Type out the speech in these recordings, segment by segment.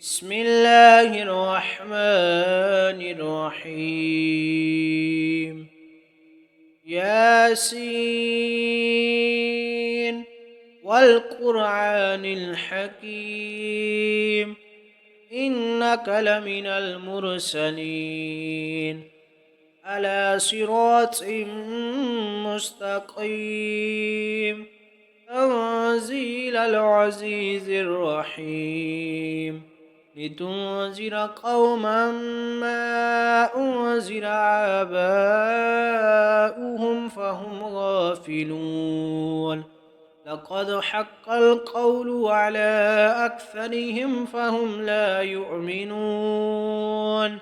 بسم الله الرحمن الرحيم. ياسين والقرآن الحكيم، إنك لمن المرسلين على صراط مستقيم، تنزيل العزيز الرحيم، لتنذر قوما ما أنذر آباؤهم فهم غافلون. لقد حق القول على أكثرهم فهم لا يؤمنون.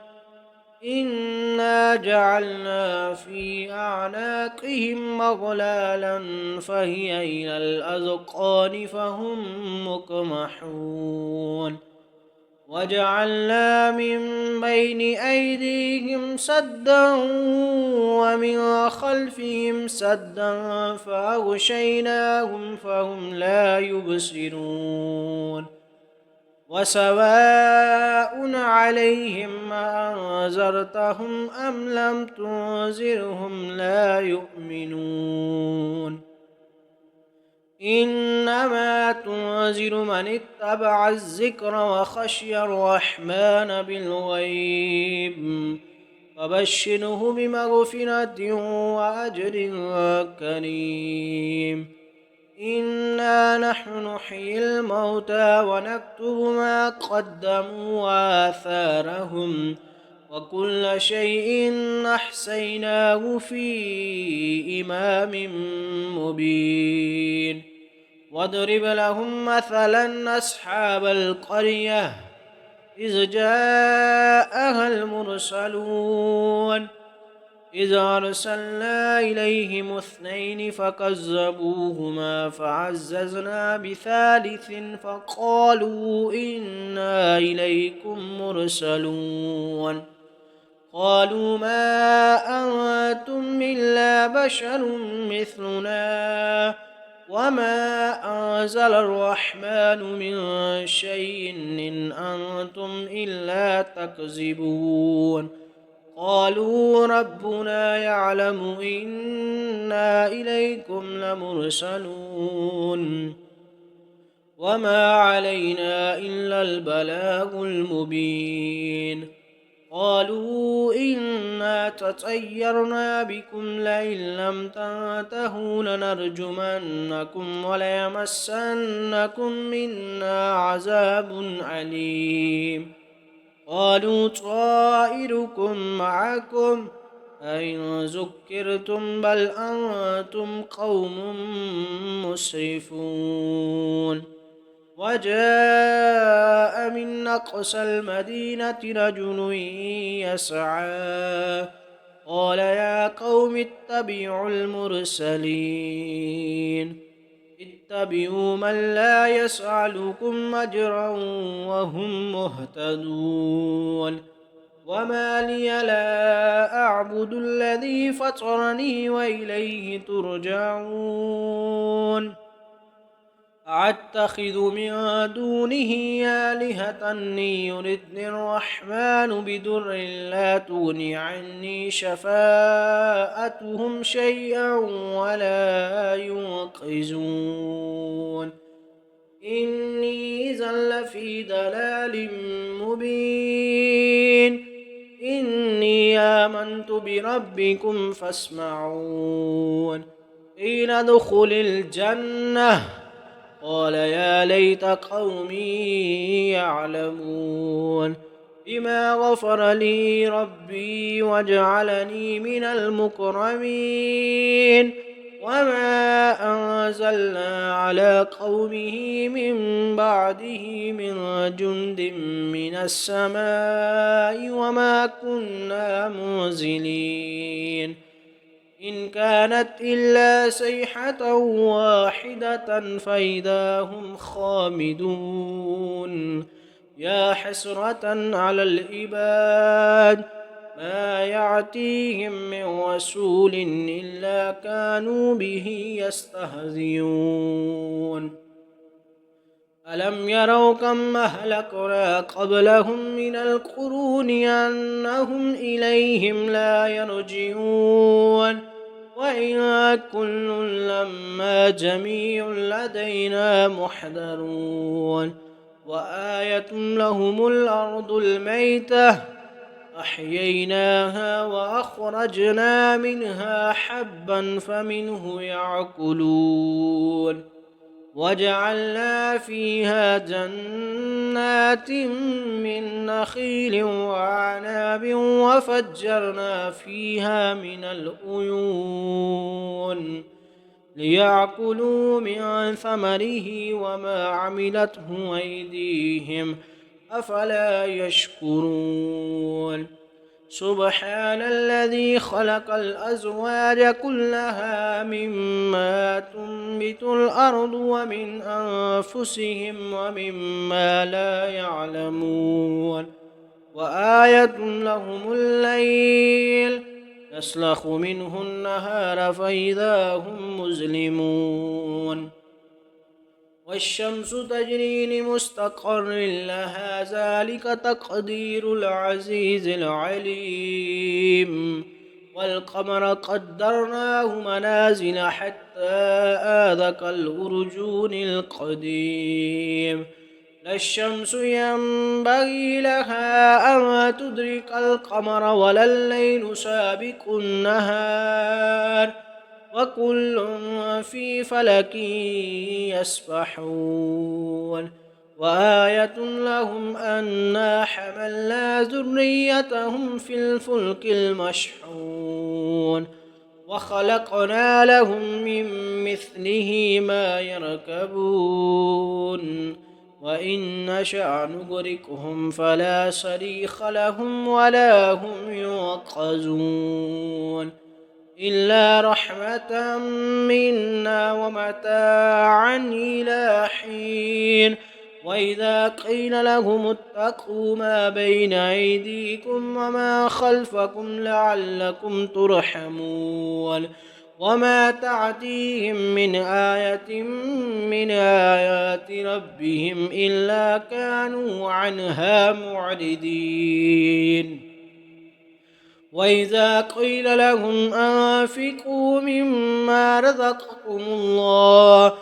إنا جعلنا في أعناقهم مغلالا فهي إلى الأذقان فهم مقمحون. وجعلنا من بين أيديهم سدا ومن خلفهم سدا فأغشيناهم فهم لا يبصرون. وسواء عليهم أنذرتهم أم لم تنذرهم لا يؤمنون. إنما تنذر من اتبع الذكر وخشي الرحمن بالغيب، فبشره بمغفرة وأجر كريم. إنا نحن نحيي الموتى ونكتب ما قدموا وآثارهم، وكل شيء أحصيناه في إمام مبين. واضرب لهم مثلا أصحاب القرية إذ جاءها المرسلون، إذ أرسلنا إليهم اثنين فكذبوهما فعززنا بثالث فقالوا إنا إليكم مرسلون. قالوا ما أنتم إلا بشر مثلنا وما أنزل الرحمن من شيء إن أنتم إلا تكذبون. قالوا ربنا يعلم إنا إليكم لمرسلون وما علينا إلا البلاغ المبين. قالوا إنا تطيرنا بكم لئن لم تنتهوا لنرجمنكم وليمسنكم منا عذاب أليم. قالوا طائركم معكم أئن ذكرتم بل أنتم قوم مسرفون. وجاء من أقصى المدينة رجل يسعى قال يا قوم اتبعوا المرسلين، اتبعوا من لا يسألكم أجرا وهم مهتدون. وما لي لا أعبد الذي فطرني وإليه ترجعون. أتخذ من دونه آلهة إن يردني الرحمن بدر لا تغني عني شفاءتهم شيئا ولا ينقذون. إني إذا لفي ضلال مبين. إني آمنت بربكم فاسمعون. قيل ادخل الجنة قال يا ليت قومي يعلمون بما غفر لي ربي وجعلني من المكرمين. وما أنزلنا على قومه من بعده من جند من السماء وما كنا منزلين. إن كانت إلا صيحة واحدة فإذا هم خامدون. يا حسرة على العباد ما يأتيهم من رسول إلا كانوا به يستهزئون. ألم يروا كم أهلكنا قبلهم من القرون أنهم إليهم لا يرجعون وإن كل لما جميع لدينا محضرون وآية لهم الأرض الميتة أحييناها وأخرجنا منها حبا فمنه يأكلون وجعلنا فيها جنات من نخيل وأعناب وفجرنا فيها من العيون ليأكلوا من ثمره وما عملته أيديهم أفلا يشكرون سبحان الذي خلق الأزواج كلها مما تنبت الأرض ومن أنفسهم ومما لا يعلمون وآية لهم الليل يسلخ منه النهار فإذا هم مظلمون والشمس تجري لمستقر لها ذلك تقدير العزيز العليم والقمر قدرناه منازل حتى آذك الأرجون القديم لا الشمس ينبغي لها أن تدرك القمر ولا الليل سابق النهار وكل في فلك يسبحون وآية لهم أنا حملنا ذريتهم في الفلك المشحون وخلقنا لهم من مثله ما يركبون وإن نشأ نغرقهم فلا صريخ لهم ولا هم ينقذون إلا رحمة منا ومتاعا إلى حين وإذا قيل لهم اتقوا ما بين أيديكم وما خلفكم لعلكم ترحمون وما تعتيهم من آية من آيات ربهم إلا كانوا عنها معرضين وإذا قيل لهم أنفقوا مما رزقكم الله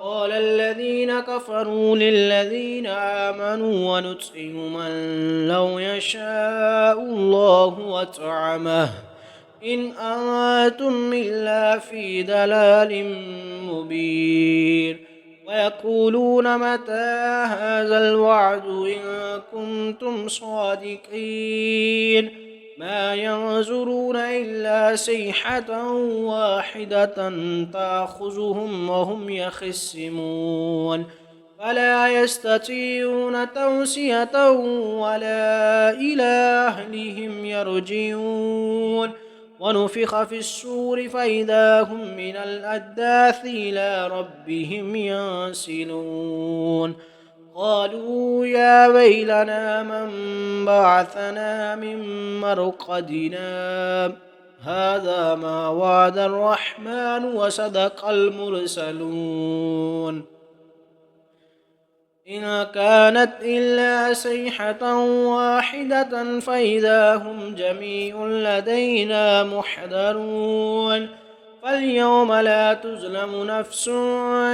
قال الذين كفروا للذين آمنوا ونطعم من لو يشاء الله وطعمه إن أنتم إلا في ضلال مبين ويقولون متى هذا الوعد إن كنتم صادقين ما ينظرون إلا صيحة واحدة تأخذهم وهم يخصمون فلا يستطيعون توصية ولا إلى أهلهم يرجعون ونفخ في الصور فإذا هم من الأجداث إلى ربهم ينسلون قالوا يا ويلنا من بعثنا من مرقدنا هذا ما وعد الرحمن وصدق المرسلون إن كانت إلا صيحة واحدة فإذا هم جميع لدينا محضرون فاليوم لا تظلم نفس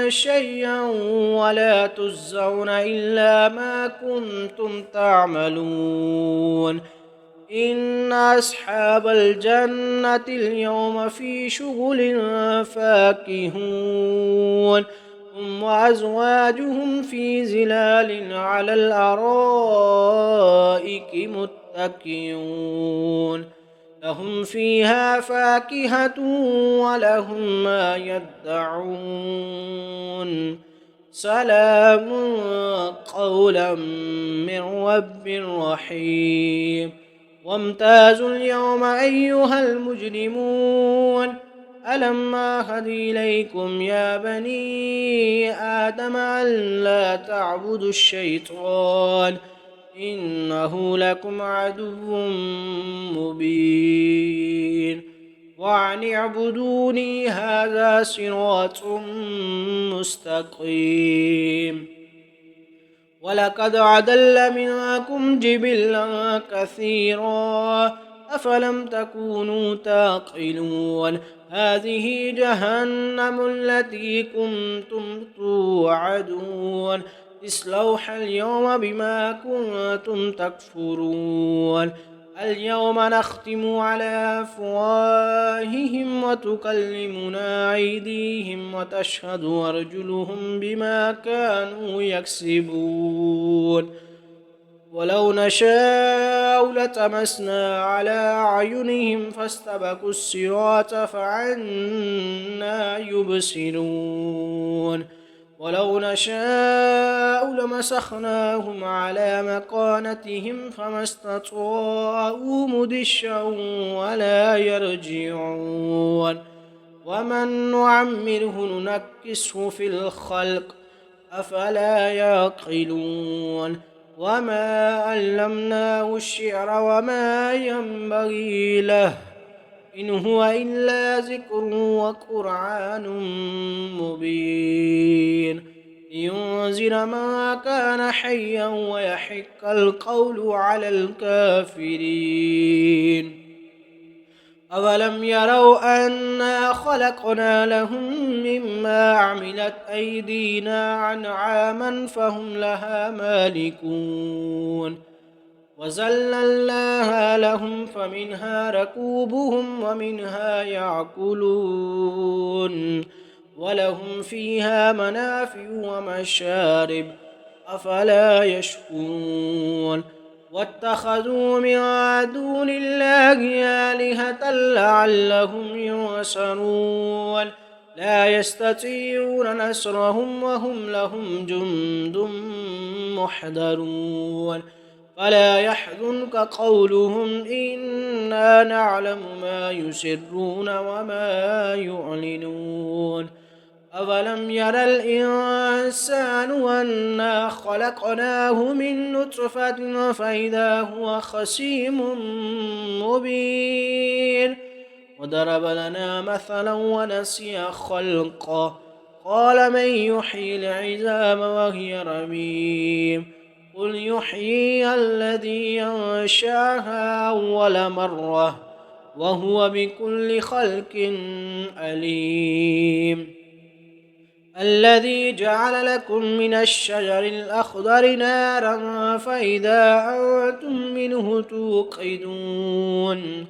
شيئا ولا تجزون إلا ما كنتم تعملون إن أصحاب الجنة اليوم في شغل فاكهون هم وأزواجهم في ظلال على الأرائك متكئون لهم فيها فاكهة ولهم ما يدعون سلام قولا من رب رحيم وامتازوا اليوم أيها المجرمون ألم أعهد إليكم يا بني آدم ألا تعبدوا الشيطان إنه لكم عدو مبين وأن اعبدوني هذا صراط مستقيم ولقد أضل منكم جبلا كثيرا أفلم تكونوا تعقلون هذه جهنم التي كنتم توعدون اصلوها اليوم بما كنتم تكفرون اليوم نختم على أفواههم وتكلمنا أيديهم وتشهد أرجلهم بما كانوا يكسبون ولو نشاء لطمسنا على أعينهم فاستبقوا الصراط فعنا يبصرون ولو نشاء لمسخناهم على مكانتهم فما استطاعوا مضيا ولا يرجعون ومن نعمره ننكسه في الخلق أفلا يعقلون وما علمناه الشعر وما ينبغي له إن هو إلا ذكر وقرآن مبين لينذر من كان حيا ويحق القول على الكافرين أولم يروا أنا خلقنا لهم مما عملت أيدينا أنعاما فهم لها مالكون وذللناها لهم فمنها ركوبهم ومنها يأكلون ولهم فيها منافع ومشارب أفلا يشكرون واتخذوا من دون الله آلهة لعلهم ينصرون لا يستطيعون نصرهم وهم لهم جند محضرون فلا يحزنك قولهم إنا نعلم ما يسرون وما يعلنون أولم ير الإنسان أنا خلقناه من نطفة فإذا هو خصيم مبين وضرب لنا مثلا ونسي خلقه قال من يحيي العظام وهي رميم قل يحيي الذي ينشاها أول مرة وهو بكل خلق عليم الذي جعل لكم من الشجر الأخضر نارا فإذا أنتم منه توقدون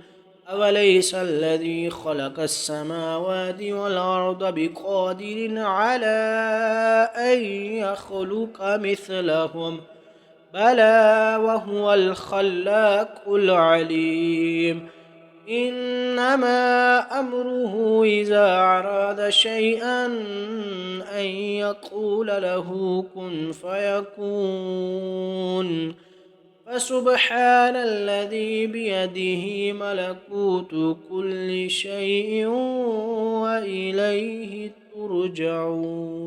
أوليس الذي خلق السماوات والأرض بقادر على أن يخلق مثلهم بلى وهو الخلاق العليم إنما أمره إذا أراد شيئا أن يقول له كن فيكون فسبحان الذي بيده ملكوت كل شيء وإليه ترجعون.